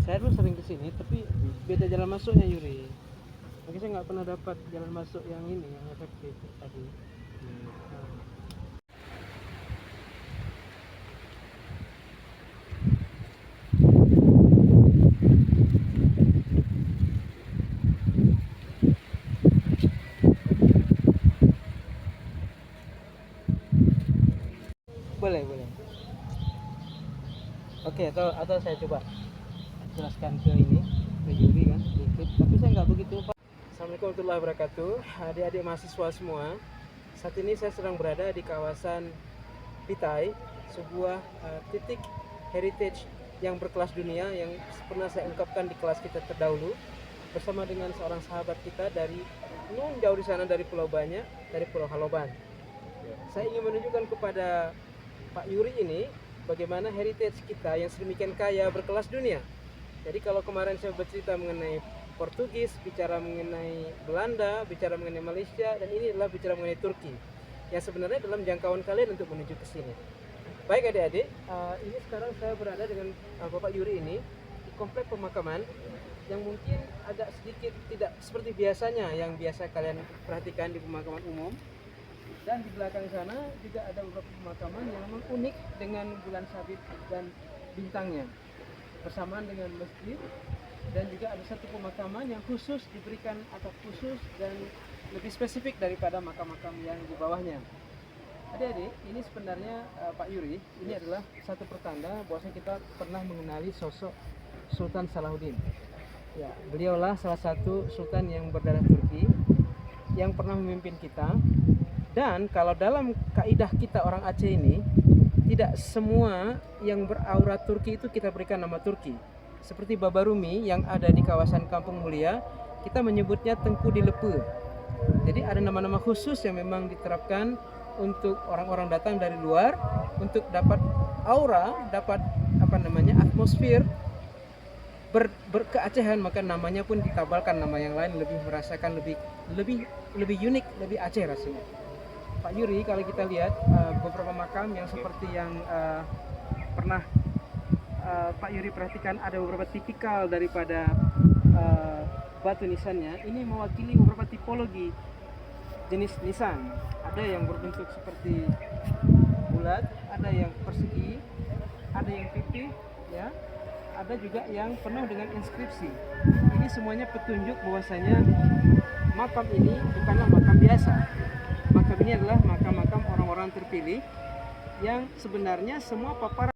Saya dulu sering kesini, tapi beda jalan masuknya Yuri. Makanya saya nggak pernah dapat jalan masuk yang ini, yang efektif tadi. Nah, boleh, boleh. Oke, atau saya coba jelaskan ke ini, ke Yuri kan, sedikit. Tapi saya nggak begitu Pak. Assalamualaikum warahmatullahi wabarakatuh. Adik-adik mahasiswa semua. Saat ini saya sedang berada di kawasan Pitai, sebuah titik heritage yang berkelas dunia yang pernah saya ungkapkan di kelas kita terdahulu bersama dengan seorang sahabat kita dari jauh di sana, dari Pulau Banyak, dari Pulau Haloban. Saya ingin menunjukkan kepada Pak Yuri ini bagaimana heritage kita yang sedemikian kaya berkelas dunia. Jadi kalau kemarin saya bercerita mengenai Portugis, bicara mengenai Belanda, bicara mengenai Malaysia, dan ini adalah bicara mengenai Turki yang sebenarnya dalam jangkauan kalian untuk menuju ke sini. Baik adik-adik, ini sekarang saya berada dengan Bapak Yuri ini di komplek pemakaman yang mungkin agak sedikit tidak seperti biasanya yang biasa kalian perhatikan di pemakaman umum. Dan di belakang sana juga ada beberapa pemakaman yang memang unik dengan bulan sabit dan bintangnya, bersamaan dengan masjid. Dan juga ada satu pemakaman yang khusus diberikan atau khusus dan lebih spesifik daripada makam-makam yang di bawahnya. Adik-adik, ini sebenarnya Pak Yuri, ini adalah satu pertanda bahwa kita pernah mengenali sosok Sultan Salahuddin. Ya, beliaulah salah satu sultan yang berdarah Turki yang pernah memimpin kita. Dan kalau dalam kaidah kita orang Aceh ini, tidak semua yang beraura Turki itu kita berikan nama Turki. Seperti Baba Rumi yang ada di kawasan Kampung Mulia, kita menyebutnya Tengku Dilepe. Jadi ada nama-nama khusus yang memang diterapkan untuk orang-orang datang dari luar untuk dapat aura, dapat atmosfer berkeacehan, maka namanya pun ditabalkan nama yang lain, lebih merasakan lebih unik, lebih Aceh rasanya. Pak Yuri, kalau kita lihat beberapa makam yang seperti yang pernah Pak Yuri perhatikan, ada beberapa tipikal daripada batu nisannya. Ini mewakili beberapa tipologi jenis nisan. Ada yang berbentuk seperti bulat, ada yang persegi, ada yang pipih, ya. Ada juga yang penuh dengan inskripsi. Ini semuanya petunjuk bahwasanya makam ini bukanlah makam biasa. Makam ini adalah makam-makam orang-orang terpilih yang sebenarnya semua paparan